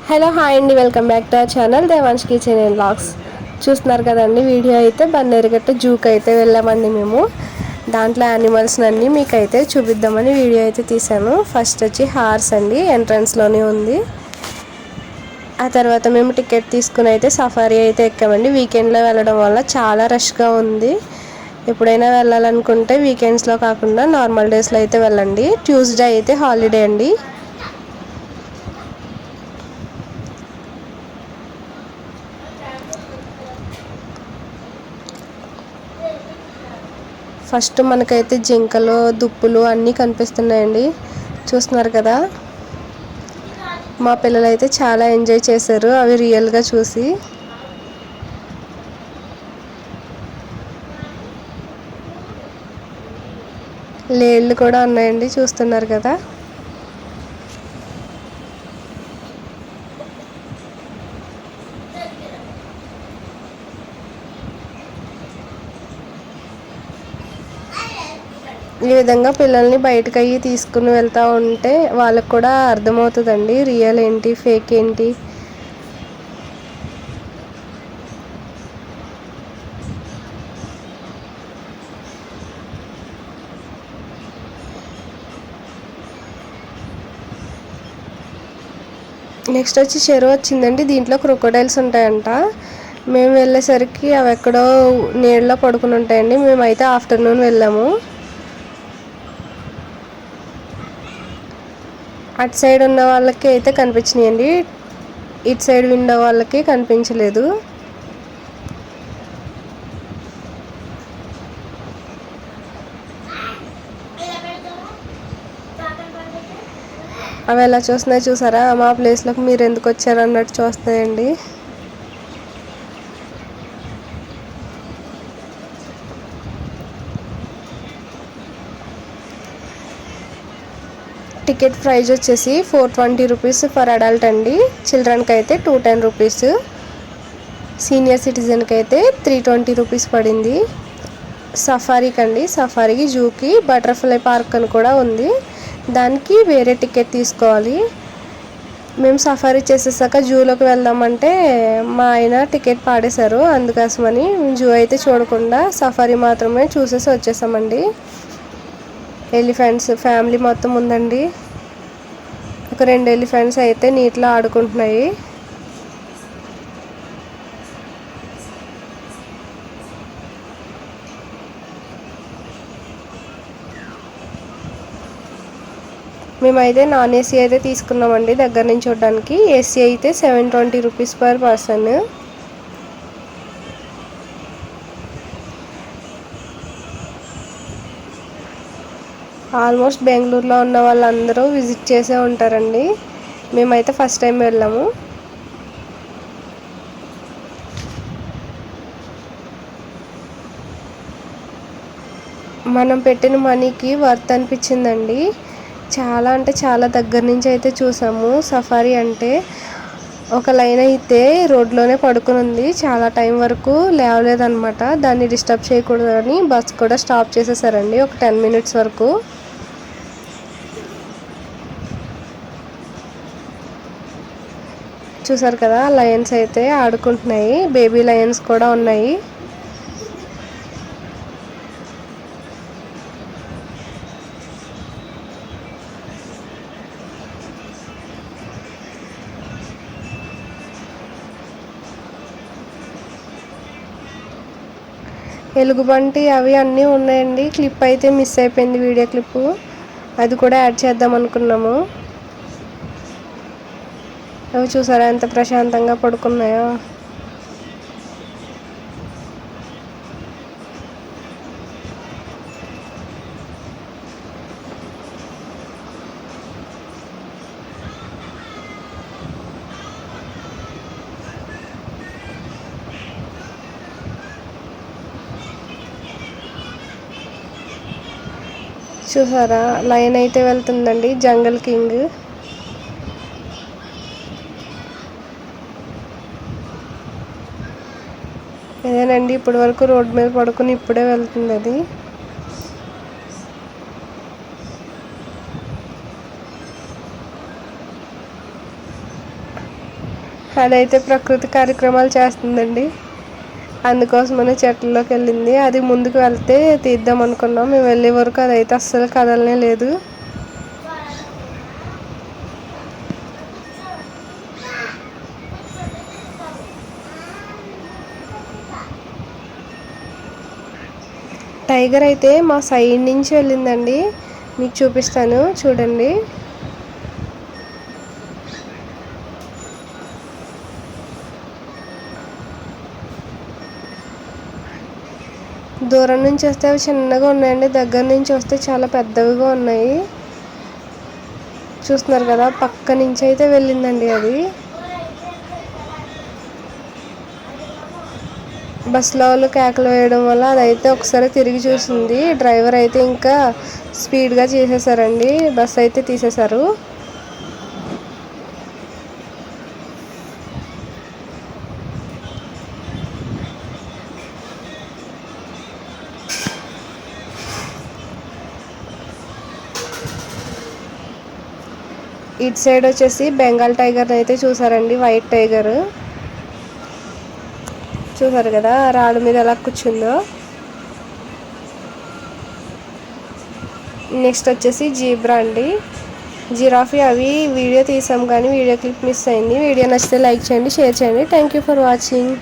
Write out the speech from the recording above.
Hello hi అండి, welcome back to our channel Devansh kitchen and vlogs. చూస్తున్నారు కదండి video అయితే బన్నేరుగట్ట జూకి అయితే వెళ్ళామండి మేము. దాంట్లో యానిమల్స్ అన్నీ మీకైతే చూపిద్దామని వీడియో అయితే తీసాను. ఫస్ట్ వచ్చి హార్స్ అండి, ఎంట్రన్స్లోనే ఉంది. ఆ తర్వాత మేము టికెట్ తీసుకుని అయితే సఫారీ అయితే ఎక్కామండి. వీకెండ్లో వెళ్ళడం వల్ల చాలా రష్గా ఉంది. ఎప్పుడైనా వెళ్ళాలనుకుంటే వీకెండ్స్లో కాకుండా నార్మల్ డేస్లో అయితే వెళ్ళండి. ట్యూస్డే అయితే హాలిడే అండి. ఫస్ట్ మనకైతే జింకలు, దుప్పులు అన్నీ కనిపిస్తున్నాయండి. చూస్తున్నారు కదా, మా పిల్లలు అయితే చాలా ఎంజాయ్ చేశారు అవి రియల్గా చూసి. లేళ్ళు కూడా ఉన్నాయండి, చూస్తున్నారు కదా. ఈ విధంగా పిల్లల్ని బయటకు అయ్యి తీసుకుని వెళ్తూ ఉంటే వాళ్ళకు కూడా అర్థమవుతుందండి రియల్ ఏంటి ఫేక్ ఏంటి. నెక్స్ట్ వచ్చి చెరువు వచ్చిందండి. దీంట్లో క్రొకోడైల్స్ ఉంటాయంట. మేము వెళ్ళేసరికి అవి ఎక్కడో నీళ్ళలో పడుకుని ఉంటాయండి. మేమైతే ఆఫ్టర్నూన్ వెళ్ళాము. అటు సైడ్ ఉన్న వాళ్ళకి అయితే కనిపించినాయండి, ఇటు సైడ్ విండో వాళ్ళకి కనిపించలేదు. అవి ఎలా చూస్తున్నాయి చూసారా, మా ప్లేస్లోకి మీరు ఎందుకు వచ్చారు అన్నట్టు చూస్తాయండి. టికెట్ ప్రైజ్ వచ్చేసి 420 రూపీస్ ఫర్ అడల్ట్ అండి. చిల్డ్రన్కి అయితే 210 రూపీస్, సీనియర్ సిటిజన్కి అయితే 320 రూపీస్ పడింది. సఫారీకి అండి, సఫారీకి జూకి బటర్ఫ్లై పార్క్ అని కూడా ఉంది, దానికి వేరే టికెట్ తీసుకోవాలి. మేము సఫారీ చేసేసాక జూలోకి వెళ్దామంటే మా ఆయన టికెట్ పాడేశారు. అందుకోసమని జూ అయితే చూడకుండా సఫారీ మాత్రమే చూసేసి వచ్చేసామండి. ఎలిఫెంట్స్ ఫ్యామిలీ మొత్తం ఉందండి. ఒక 2 ఎలిఫెంట్స్ అయితే నీటిలో ఆడుకుంటున్నాయి. మేమైతే నాన్ ఏసీ అయితే తీసుకున్నామండి దగ్గర నుంచి చూడడానికి. ఏసీ అయితే 720 రూపీస్ పర్ పర్సన్. ఆల్మోస్ట్ బెంగళూరులో ఉన్న వాళ్ళందరూ విజిట్ చేసే ఉంటారండి. మేమైతే ఫస్ట్ టైం వెళ్ళాము. మనం పెట్టిన మనీకి వర్త్ అనిపించిందండి. చాలా అంటే చాలా దగ్గర నుంచి అయితే చూసాము. సఫారీ అంటే ఒక లైన్ అయితే రోడ్లోనే పడుకుని ఉంది, చాలా టైం వరకు లేవలేదన్నమాట. దాన్ని డిస్టర్బ్ చేయకూడదని బస్ కూడా స్టాప్ చేసేసారండి ఒక 10 మినిట్స్ వరకు. చూసారు కదా, లయన్స్ అయితే ఆడుకుంటున్నాయి, బేబీ లయన్స్ కూడా ఉన్నాయి. ఎలుగుబంటి అవి అన్నీ ఉన్నాయండి. క్లిప్ అయితే మిస్ అయిపోయింది, వీడియో క్లిప్పు, అది కూడా యాడ్ చేద్దాం అనుకున్నాము. అవి చూసారా ఎంత ప్రశాంతంగా పడుకున్నాయో. చూసారా లైన్ అయితే వెళ్తుందండి, జంగల్ కింగ్. ఇదేనండి ఇప్పటి వరకు రోడ్ మీద పడుకుని ఇప్పుడే వెళ్తుంది అది. అదైతే ప్రకృతి కార్యక్రమాలు చేస్తుందండి, అందుకోసమనే చెట్లలోకి వెళ్ళింది. అది ముందుకు వెళ్తే తీద్దాం అనుకున్నాం, మేము వెళ్ళే వరకు అదైతే అస్సలు కదలనే లేదు. టైగర్ అయితే మా సైడ్ నుంచి వెళ్ళిందండి, మీకు చూపిస్తాను చూడండి. దూరం నుంచి వస్తే అవి చిన్నగా ఉన్నాయండి, దగ్గర నుంచి వస్తే చాలా పెద్దవిగా ఉన్నాయి. చూస్తున్నారు కదా, పక్క నుంచి అయితే వెళ్ళిందండి అది. బస్సులో వాళ్ళు కేకలు వేయడం వల్ల అదైతే ఒకసారి తిరిగి చూసింది. డ్రైవర్ అయితే ఇంకా స్పీడ్గా చేసేసారండి, బస్ అయితే తీసేశారు. ఇటు సైడ్ వచ్చేసి బెంగాల్ టైగర్ అయితే చూసారండి, వైట్ టైగర్ చూసారు కదా రాళ్ళ మీద ఎలా కూర్చుందో. నెక్స్ట్ వచ్చేసి జీబ్రా అండి, జిరాఫీ. అవి వీడియో తీసాం కానీ వీడియో క్లిప్ మిస్ అయింది. వీడియో నచ్చితే లైక్ చేయండి, షేర్ చేయండి. Thank you for watching.